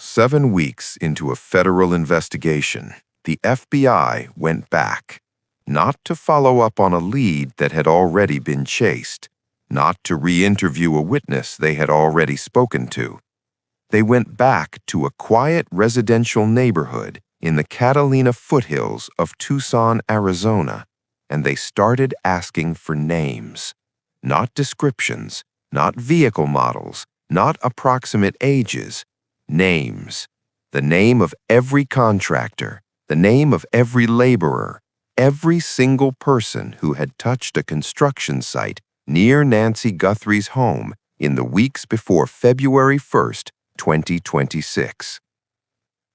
7 weeks into a federal investigation, the FBI went back, not to follow up on a lead that had already been chased, not to re-interview a witness they had already spoken to. They went back to a quiet residential neighborhood in the Catalina Foothills of Tucson, Arizona, and they started asking for names. Not descriptions, not vehicle models, not approximate ages. Names. The name of every contractor, the name of every laborer, every single person who had touched a construction site near Nancy Guthrie's home in the weeks before February 1st, 2026.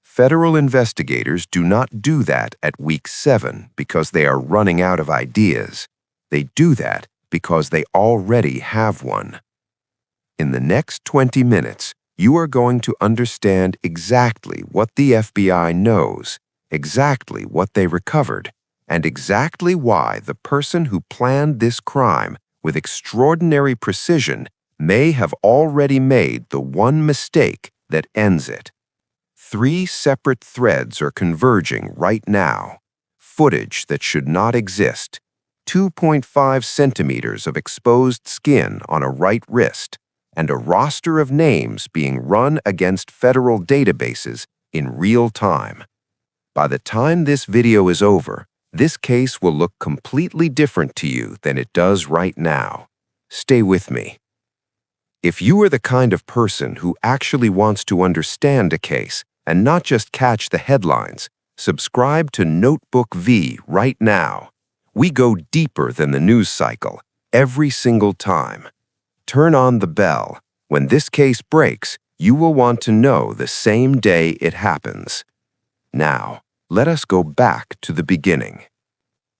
Federal investigators do not do that at week 7 because they are running out of ideas. They do that because they already have one. In the next 20 minutes, you are going to understand exactly what the FBI knows, exactly what they recovered, and exactly why the person who planned this crime with extraordinary precision may have already made the one mistake that ends it. 3 separate threads are converging right now. Footage that should not exist. 2.5 centimeters of exposed skin on a right wrist, and a roster of names being run against federal databases in real time. By the time this video is over, this case will look completely different to you than it does right now. Stay with me. If you are the kind of person who actually wants to understand a case and not just catch the headlines, subscribe to Notebook V right now. We go deeper than the news cycle every single time. Turn on the bell. When this case breaks, you will want to know the same day it happens. Now, let us go back to the beginning.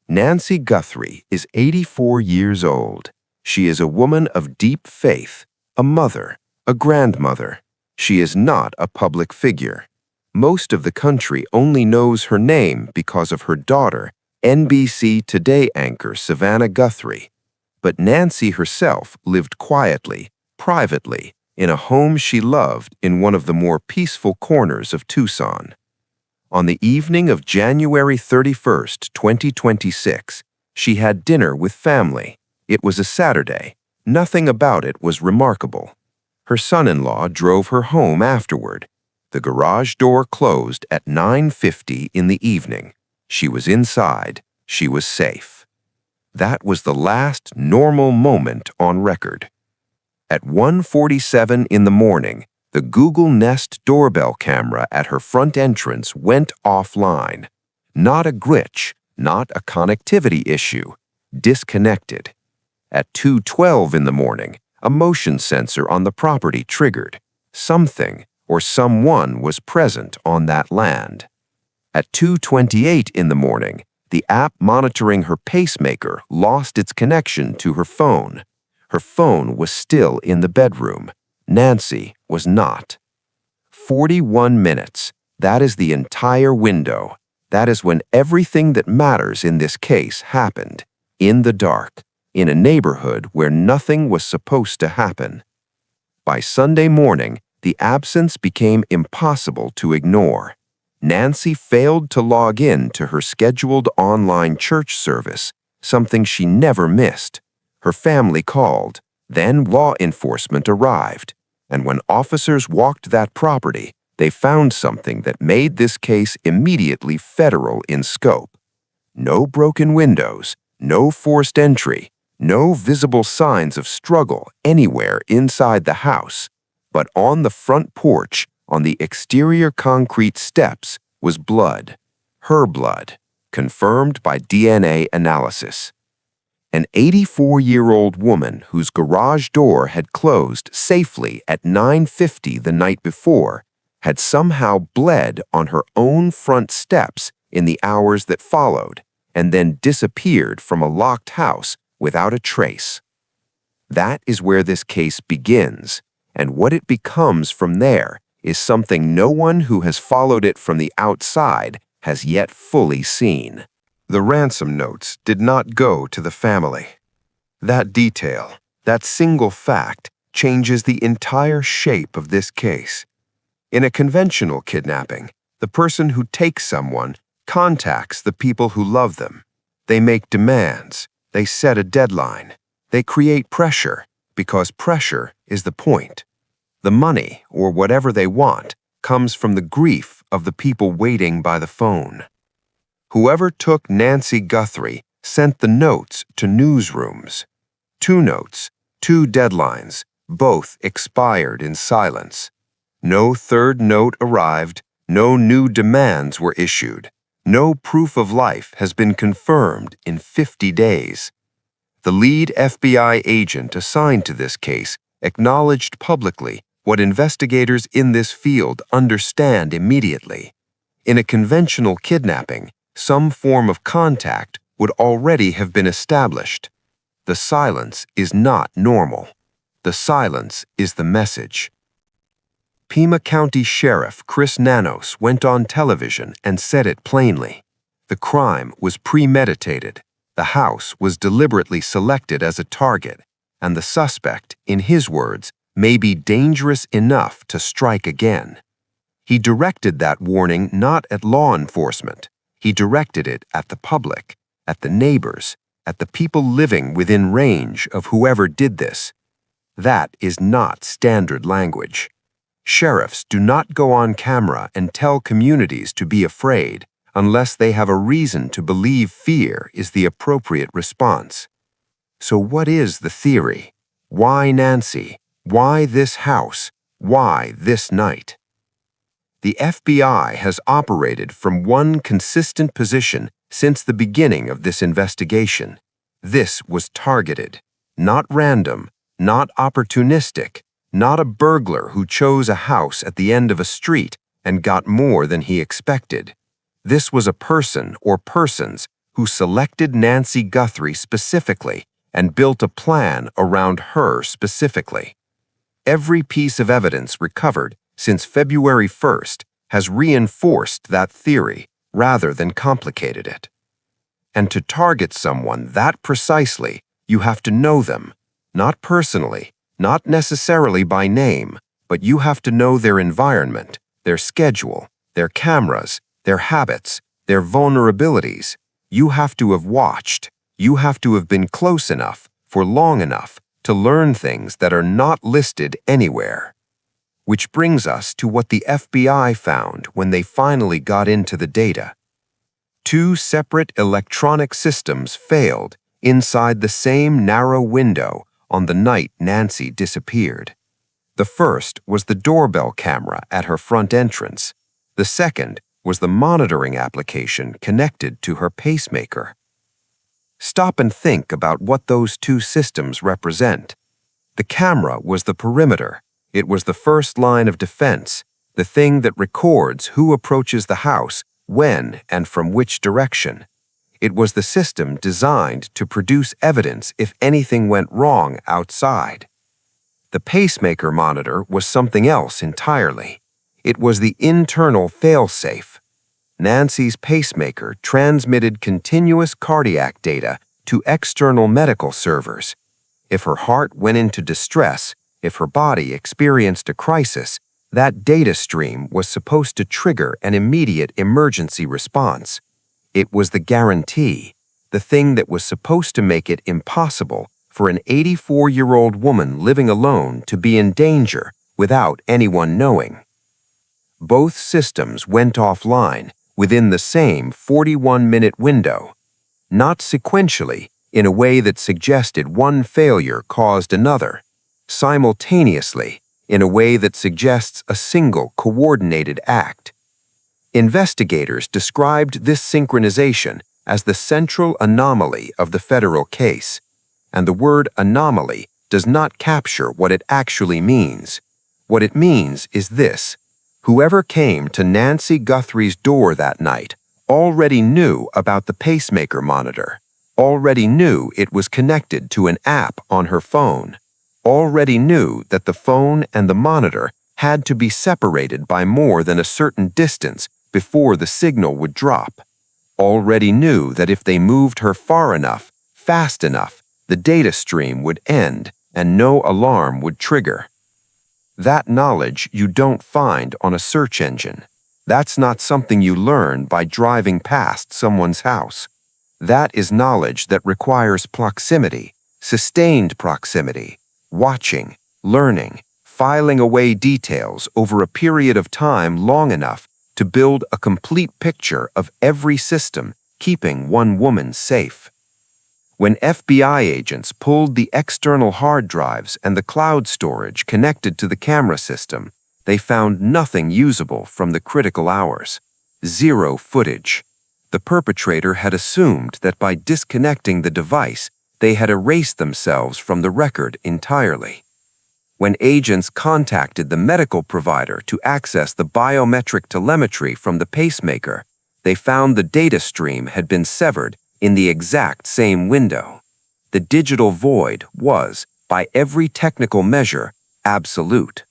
Nancy Guthrie is 84 years old. She is a woman of deep faith, a mother, a grandmother. She is not a public figure. Most of the country only knows her name because of her daughter, NBC Today anchor Savannah Guthrie. But Nancy herself lived quietly, privately, in a home she loved in one of the more peaceful corners of Tucson. On the evening of January 31st, 2026, she had dinner with family. It was a Saturday. Nothing about it was remarkable. Her son-in-law drove her home afterward. The garage door closed at 9:50 in the evening. She was inside. She was safe. That was the last normal moment on record. At 1:47 in the morning, the Google Nest doorbell camera at her front entrance went offline. Not a glitch, not a connectivity issue. Disconnected. At 2:12 in the morning, a motion sensor on the property triggered. Something or someone was present on that land. At 2:28 in the morning, the app monitoring her pacemaker lost its connection to her phone. Her phone was still in the bedroom. Nancy was not. 41 minutes. That is the entire window. That is when everything that matters in this case happened. In the dark. In a neighborhood where nothing was supposed to happen. By Sunday morning, the absence became impossible to ignore. Nancy failed to log in to her scheduled online church service, something she never missed. Her family called. Then law enforcement arrived. And when officers walked that property, they found something that made this case immediately federal in scope. No broken windows, no forced entry, no visible signs of struggle anywhere inside the house. But on the front porch, on the exterior concrete steps, was blood. Her blood, confirmed by DNA analysis. An 84-year-old woman whose garage door had closed safely at 9:50 the night before had somehow bled on her own front steps in the hours that followed and then disappeared from a locked house without a trace. That is where this case begins, and what it becomes from there is something no one who has followed it from the outside has yet fully seen. The ransom notes did not go to the family. That detail, that single fact, changes the entire shape of this case. In a conventional kidnapping, the person who takes someone contacts the people who love them. They make demands. They set a deadline. They create pressure, because pressure is the point. The money, or whatever they want, comes from the grief of the people waiting by the phone. Whoever took Nancy Guthrie sent the notes to newsrooms. 2 notes, 2 deadlines, both expired in silence. No third note arrived, no new demands were issued. No proof of life has been confirmed in 50 days. The lead FBI agent assigned to this case acknowledged publicly what investigators in this field understand immediately. In a conventional kidnapping, some form of contact would already have been established. The silence is not normal. The silence is the message. Pima County Sheriff Chris Nanos went on television and said it plainly. The crime was premeditated. The house was deliberately selected as a target, and the suspect, in his words, may be dangerous enough to strike again. He directed that warning not at law enforcement. He directed it at the public, at the neighbors, at the people living within range of whoever did this. That is not standard language. Sheriffs do not go on camera and tell communities to be afraid unless they have a reason to believe fear is the appropriate response. So what is the theory? Why Nancy? Why this house? Why this night? The FBI has operated from one consistent position since the beginning of this investigation. This was targeted, not random, not opportunistic, not a burglar who chose a house at the end of a street and got more than he expected. This was a person or persons who selected Nancy Guthrie specifically and built a plan around her specifically. Every piece of evidence recovered since February 1st has reinforced that theory rather than complicated it. And to target someone that precisely, you have to know them, not personally, not necessarily by name, but you have to know their environment, their schedule, their cameras, their habits, their vulnerabilities. You have to have watched. You have to have been close enough, for long enough, to learn things that are not listed anywhere. Which brings us to what the FBI found when they finally got into the data. 2 separate electronic systems failed inside the same narrow window on the night Nancy disappeared. The first was the doorbell camera at her front entrance. The second was the monitoring application connected to her pacemaker. Stop and think about what those 2 systems represent. The camera was the perimeter. It was the first line of defense, the thing that records who approaches the house, when, and from which direction. It was the system designed to produce evidence if anything went wrong outside. The pacemaker monitor was something else entirely. It was the internal failsafe. Nancy's pacemaker transmitted continuous cardiac data to external medical servers. If her heart went into distress, if her body experienced a crisis, that data stream was supposed to trigger an immediate emergency response. It was the guarantee, the thing that was supposed to make it impossible for an 84-year-old woman living alone to be in danger without anyone knowing. Both systems went offline within the same 41-minute window, not sequentially in a way that suggested one failure caused another, simultaneously in a way that suggests a single coordinated act. Investigators described this synchronization as the central anomaly of the federal case, and the word anomaly does not capture what it actually means. What it means is this: whoever came to Nancy Guthrie's door that night already knew about the pacemaker monitor, already knew it was connected to an app on her phone, already knew that the phone and the monitor had to be separated by more than a certain distance before the signal would drop, already knew that if they moved her far enough, fast enough, the data stream would end and no alarm would trigger. That knowledge you don't find on a search engine. That's not something you learn by driving past someone's house. That is knowledge that requires proximity, sustained proximity, watching, learning, filing away details over a period of time long enough to build a complete picture of every system keeping one woman safe. When FBI agents pulled the external hard drives and the cloud storage connected to the camera system, they found nothing usable from the critical hours. Zero footage. The perpetrator had assumed that by disconnecting the device, they had erased themselves from the record entirely. When agents contacted the medical provider to access the biometric telemetry from the pacemaker, they found the data stream had been severed in the exact same window. The digital void was, by every technical measure, absolute.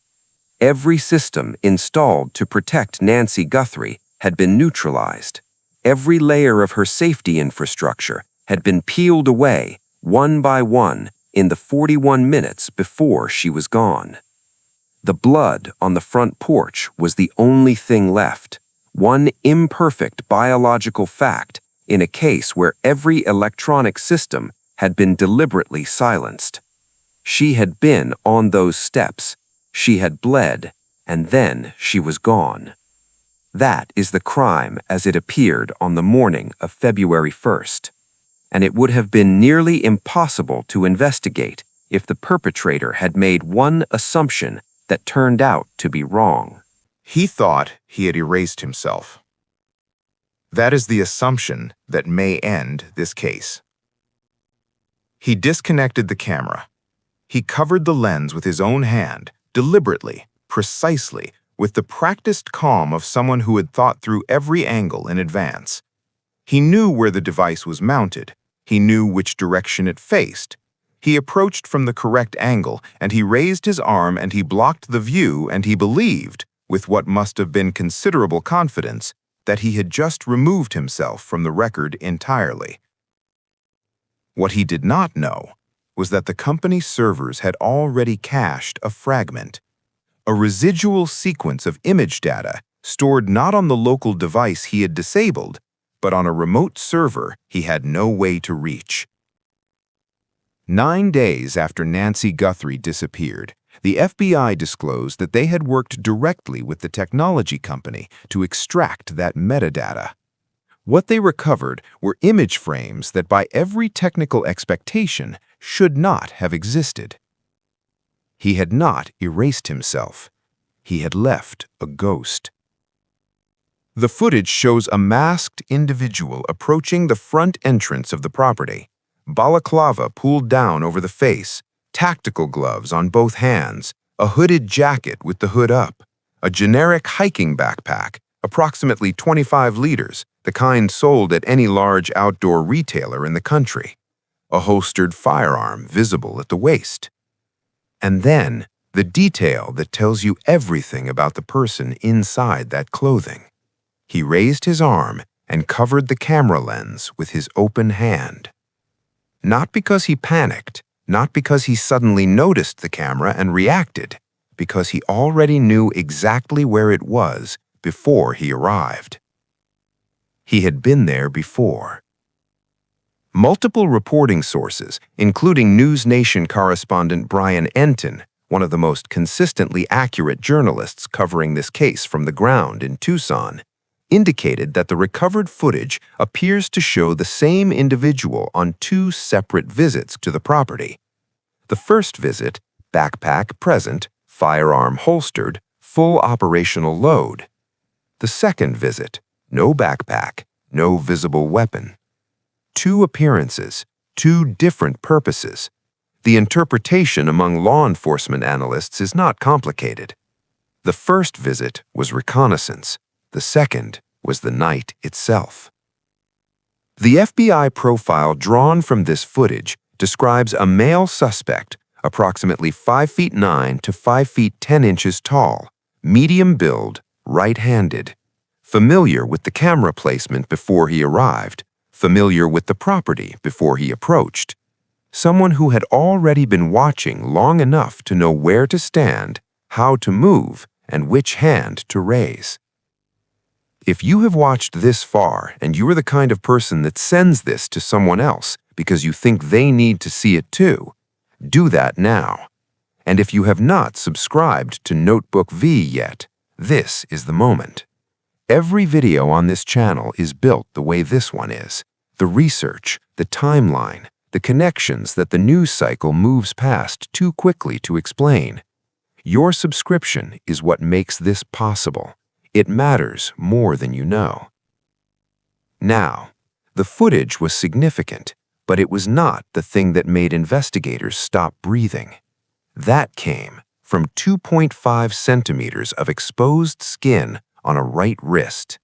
Every system installed to protect Nancy Guthrie had been neutralized. Every layer of her safety infrastructure had been peeled away, one by one, in the 41 minutes before she was gone. The blood on the front porch was the only thing left, one imperfect biological fact in a case where every electronic system had been deliberately silenced. She had been on those steps, she had bled, and then she was gone. That is the crime as it appeared on the morning of February 1st. And it would have been nearly impossible to investigate if the perpetrator had made one assumption that turned out to be wrong. He thought he had erased himself. That is the assumption that may end this case. He disconnected the camera. He covered the lens with his own hand, deliberately, precisely, with the practiced calm of someone who had thought through every angle in advance. He knew where the device was mounted. He knew which direction it faced. He approached from the correct angle, and he raised his arm and he blocked the view, and he believed, with what must have been considerable confidence, that he had just removed himself from the record entirely. What he did not know was that the company's servers had already cached a fragment, a residual sequence of image data stored not on the local device he had disabled, but on a remote server he had no way to reach. 9 days after Nancy Guthrie disappeared, the FBI disclosed that they had worked directly with the technology company to extract that metadata. What they recovered were image frames that by every technical expectation should not have existed. He had not erased himself. He had left a ghost. The footage shows a masked individual approaching the front entrance of the property, balaclava pulled down over the face, tactical gloves on both hands, a hooded jacket with the hood up, a generic hiking backpack, approximately 25 liters, the kind sold at any large outdoor retailer in the country, a holstered firearm visible at the waist. And then, the detail that tells you everything about the person inside that clothing. He raised his arm and covered the camera lens with his open hand. Not because he panicked, not because he suddenly noticed the camera and reacted, because he already knew exactly where it was before he arrived. He had been there before. Multiple reporting sources, including News Nation correspondent Brian Enton, one of the most consistently accurate journalists covering this case from the ground in Tucson, indicated that the recovered footage appears to show the same individual on 2 separate visits to the property. The first visit, backpack present, firearm holstered, full operational load. The second visit, no backpack, no visible weapon. 2 appearances, 2 different purposes. The interpretation among law enforcement analysts is not complicated. The first visit was reconnaissance. The second was the night itself. The FBI profile drawn from this footage describes a male suspect, approximately 5 feet 9 to 5 feet 10 inches tall, medium build, right-handed, familiar with the camera placement before he arrived, familiar with the property before he approached, someone who had already been watching long enough to know where to stand, how to move, and which hand to raise. If you have watched this far and you are the kind of person that sends this to someone else because you think they need to see it too, do that now. And if you have not subscribed to Notebook V yet, this is the moment. Every video on this channel is built the way this one is. The research, the timeline, the connections that the news cycle moves past too quickly to explain. Your subscription is what makes this possible. It matters more than you know. Now, the footage was significant, but it was not the thing that made investigators stop breathing. That came from 2.5 centimeters of exposed skin on a right wrist.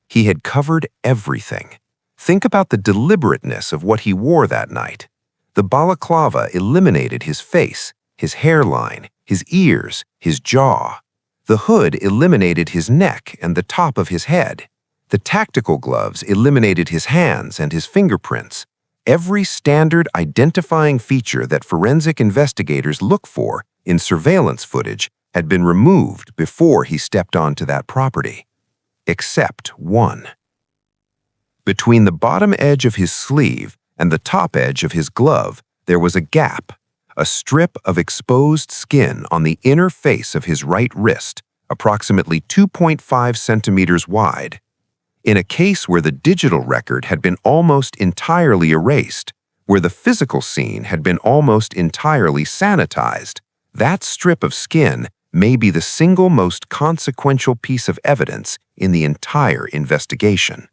He had covered everything. Think about the deliberateness of what he wore that night. The balaclava eliminated his face, his hairline, his ears, his jaw. The hood eliminated his neck and the top of his head. The tactical gloves eliminated his hands and his fingerprints. Every standard identifying feature that forensic investigators look for in surveillance footage had been removed before he stepped onto that property. Except one. Between the bottom edge of his sleeve and the top edge of his glove, there was a gap. A strip of exposed skin on the inner face of his right wrist, approximately 2.5 centimeters wide. In a case where the digital record had been almost entirely erased, where the physical scene had been almost entirely sanitized, that strip of skin may be the single most consequential piece of evidence in the entire investigation.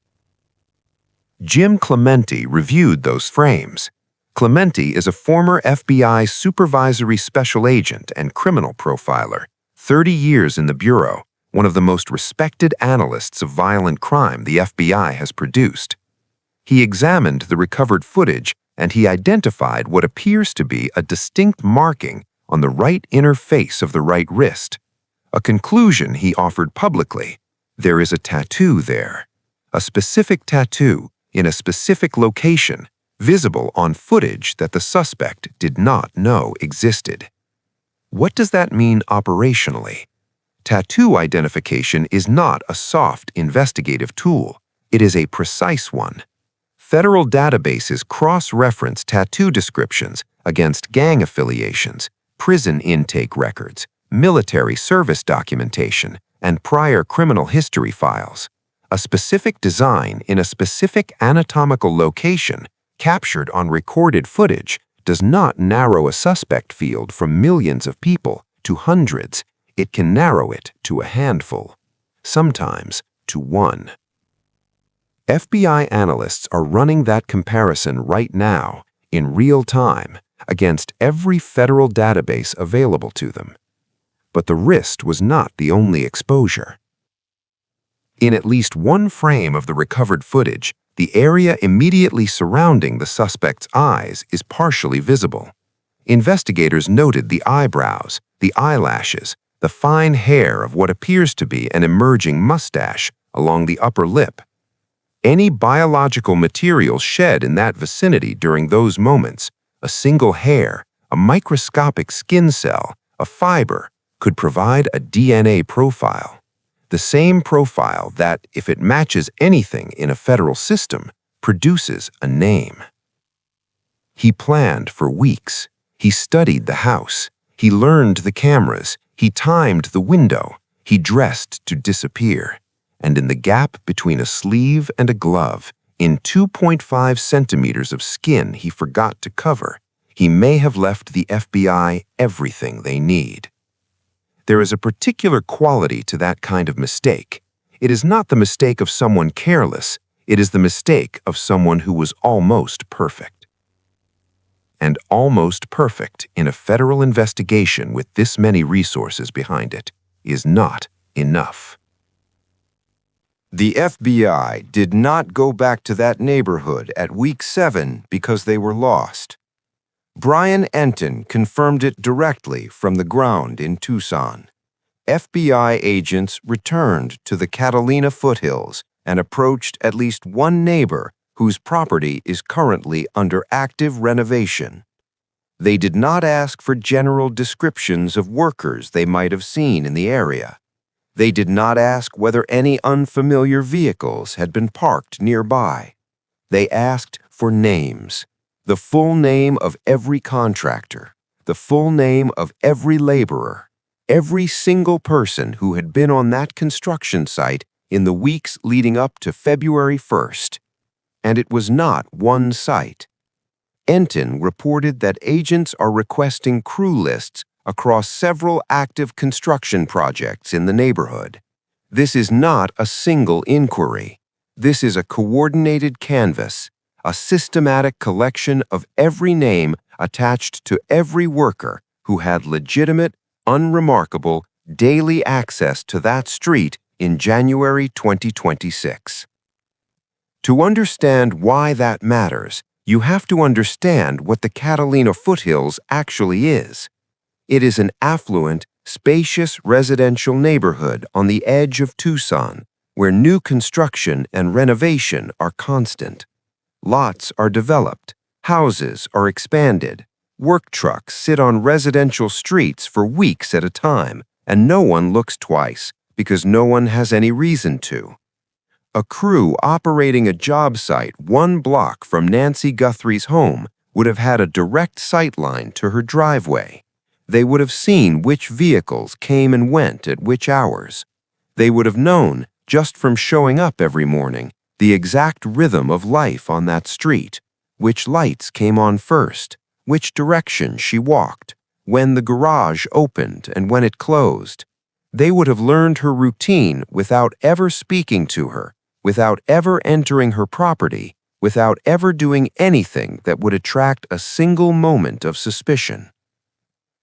Jim Clemente reviewed those frames. Clemente is a former FBI supervisory special agent and criminal profiler, 30 years in the Bureau, one of the most respected analysts of violent crime the FBI has produced. He examined the recovered footage and he identified what appears to be a distinct marking on the right inner face of the right wrist. A conclusion he offered publicly: there is a tattoo there. A specific tattoo in a specific location, visible on footage that the suspect did not know existed. What does that mean operationally? Tattoo identification is not a soft investigative tool. It is a precise one. Federal databases cross-reference tattoo descriptions against gang affiliations, prison intake records, military service documentation, and prior criminal history files. A specific design in a specific anatomical location captured on recorded footage does not narrow a suspect field from millions of people to hundreds. It can narrow it to a handful, sometimes to one. FBI analysts are running that comparison right now, in real time, against every federal database available to them. But the wrist was not the only exposure. In at least one frame of the recovered footage, the area immediately surrounding the suspect's eyes is partially visible. Investigators noted the eyebrows, the eyelashes, the fine hair of what appears to be an emerging mustache along the upper lip. Any biological material shed in that vicinity during those moments, a single hair, a microscopic skin cell, a fiber, could provide a DNA profile. The same profile that, if it matches anything in a federal system, produces a name. He planned for weeks. He studied the house. He learned the cameras. He timed the window. He dressed to disappear. And in the gap between a sleeve and a glove, in 2.5 centimeters of skin he forgot to cover, he may have left the FBI everything they need. There is a particular quality to that kind of mistake. It is not the mistake of someone careless. It is the mistake of someone who was almost perfect. And almost perfect in a federal investigation with this many resources behind it is not enough. The FBI did not go back to that neighborhood at week 7 because they were lost. Brian Enton confirmed it directly from the ground in Tucson. FBI agents returned to the Catalina Foothills and approached at least one neighbor whose property is currently under active renovation. They did not ask for general descriptions of workers they might have seen in the area. They did not ask whether any unfamiliar vehicles had been parked nearby. They asked for names, the full name of every contractor, the full name of every laborer, every single person who had been on that construction site in the weeks leading up to February 1st. And it was not one site. Enton reported that agents are requesting crew lists across several active construction projects in the neighborhood. This is not a single inquiry. This is a coordinated canvas, a systematic collection of every name attached to every worker who had legitimate, unremarkable, daily access to that street in January 2026. To understand why that matters, you have to understand what the Catalina Foothills actually is. It is an affluent, spacious residential neighborhood on the edge of Tucson, where new construction and renovation are constant. Lots are developed, houses are expanded, work trucks sit on residential streets for weeks at a time, and no one looks twice because no one has any reason to. A crew operating a job site 1 block from Nancy Guthrie's home would have had a direct sight line to her driveway. They would have seen which vehicles came and went at which hours. They would have known, just from showing up every morning, the exact rhythm of life on that street, which lights came on first, which direction she walked, when the garage opened and when it closed. They would have learned her routine without ever speaking to her, without ever entering her property, without ever doing anything that would attract a single moment of suspicion.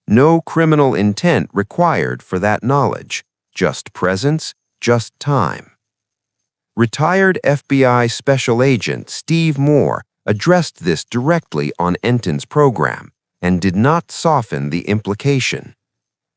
No criminal intent required for that knowledge, just presence, just time. Retired FBI Special Agent Steve Moore addressed this directly on Enton's program and did not soften the implication.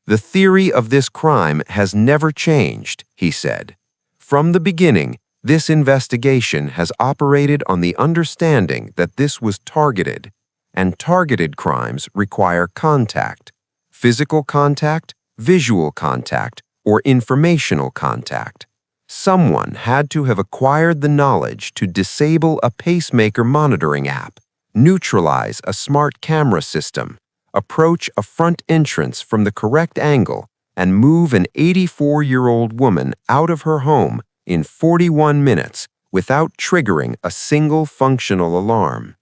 The theory of this crime has never changed, he said. From the beginning, this investigation has operated on the understanding that this was targeted, and targeted crimes require contact, physical contact, visual contact, or informational contact. Someone had to have acquired the knowledge to disable a pacemaker monitoring app, neutralize a smart camera system, approach a front entrance from the correct angle, and move an 84-year-old woman out of her home in 41 minutes without triggering a single functional alarm.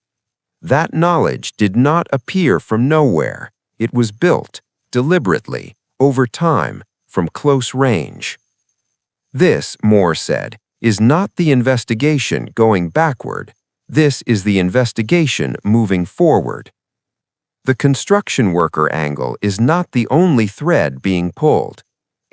That knowledge did not appear from nowhere. It was built, deliberately, over time, from close range. This, Moore said, is not the investigation going backward. This is the investigation moving forward. The construction worker angle is not the only thread being pulled.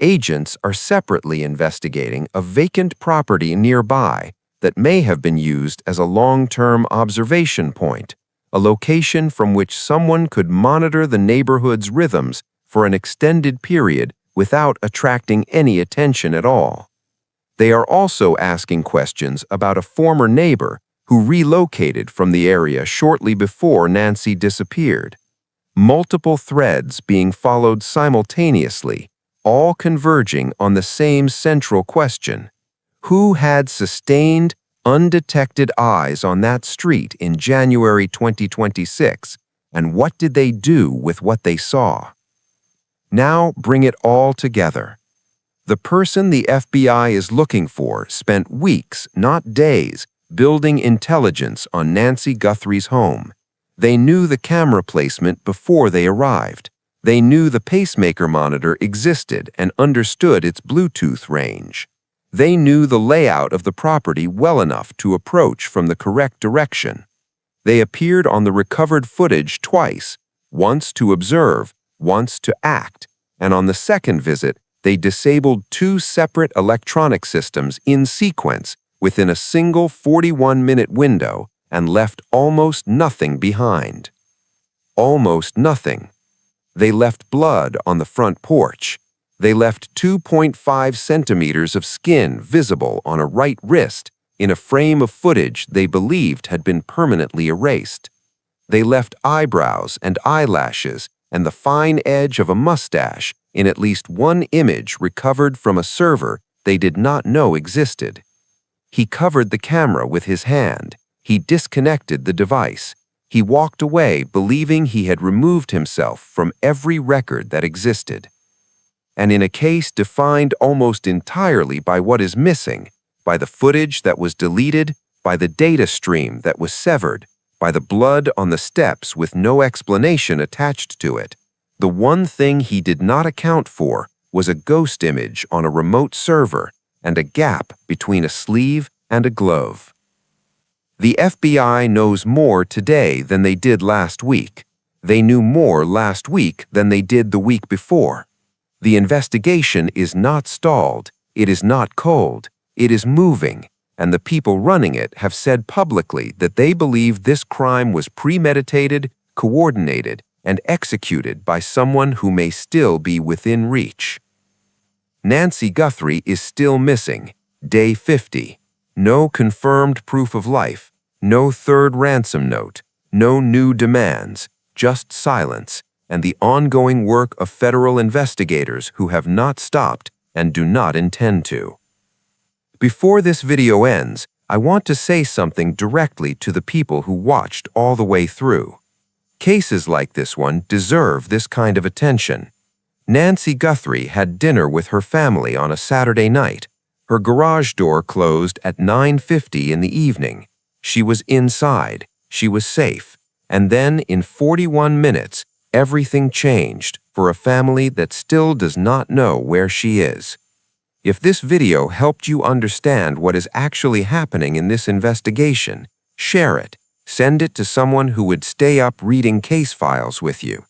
Agents are separately investigating a vacant property nearby that may have been used as a long-term observation point, a location from which someone could monitor the neighborhood's rhythms for an extended period without attracting any attention at all. They are also asking questions about a former neighbor who relocated from the area shortly before Nancy disappeared. Multiple threads being followed simultaneously, all converging on the same central question: who had sustained, undetected eyes on that street in January 2026, and what did they do with what they saw? Now bring it all together. The person the FBI is looking for spent weeks, not days, building intelligence on Nancy Guthrie's home. They knew the camera placement before they arrived. They knew the pacemaker monitor existed and understood its Bluetooth range. They knew the layout of the property well enough to approach from the correct direction. They appeared on the recovered footage twice, once to observe, once to act, and on the second visit, they disabled 2 separate electronic systems in sequence within a single 41-minute window and left almost nothing behind. Almost nothing. They left blood on the front porch. They left 2.5 centimeters of skin visible on a right wrist in a frame of footage they believed had been permanently erased. They left eyebrows and eyelashes and the fine edge of a mustache in at least one image recovered from a server they did not know existed. He covered the camera with his hand. He disconnected the device. He walked away believing he had removed himself from every record that existed. And in a case defined almost entirely by what is missing, by the footage that was deleted, by the data stream that was severed, by the blood on the steps with no explanation attached to it, the one thing he did not account for was a ghost image on a remote server and a gap between a sleeve and a glove. The FBI knows more today than they did last week. They knew more last week than they did the week before. The investigation is not stalled, it is not cold, it is moving, and the people running it have said publicly that they believe this crime was premeditated, coordinated, and executed by someone who may still be within reach. Nancy Guthrie is still missing, day 50. No confirmed proof of life, no third ransom note, no new demands, just silence, and the ongoing work of federal investigators who have not stopped and do not intend to. Before this video ends, I want to say something directly to the people who watched all the way through. Cases like this one deserve this kind of attention. Nancy Guthrie had dinner with her family on a Saturday night. Her garage door closed at 9:50 in the evening. She was inside. She was safe. And then, in 41 minutes, everything changed for a family that still does not know where she is. If this video helped you understand what is actually happening in this investigation, share it. Send it to someone who would stay up reading case files with you.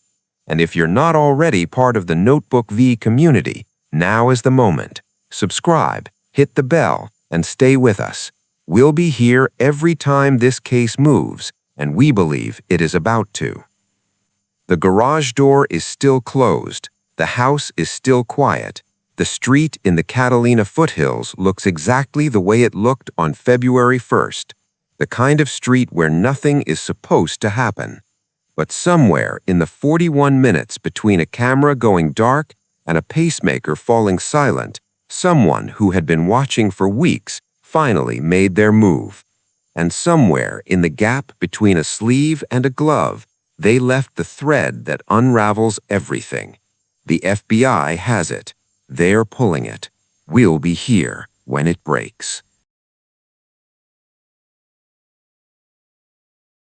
And if you're not already part of the Notebook V community, now is the moment. Subscribe, hit the bell, and stay with us. We'll be here every time this case moves, and we believe it is about to. The garage door is still closed. The house is still quiet. The street in the Catalina Foothills looks exactly the way it looked on February 1st, the kind of street where nothing is supposed to happen. But somewhere in the 41 minutes between a camera going dark and a pacemaker falling silent, someone who had been watching for weeks finally made their move. And somewhere in the gap between a sleeve and a glove, they left the thread that unravels everything. The FBI has it. They're pulling it. We'll be here when it breaks.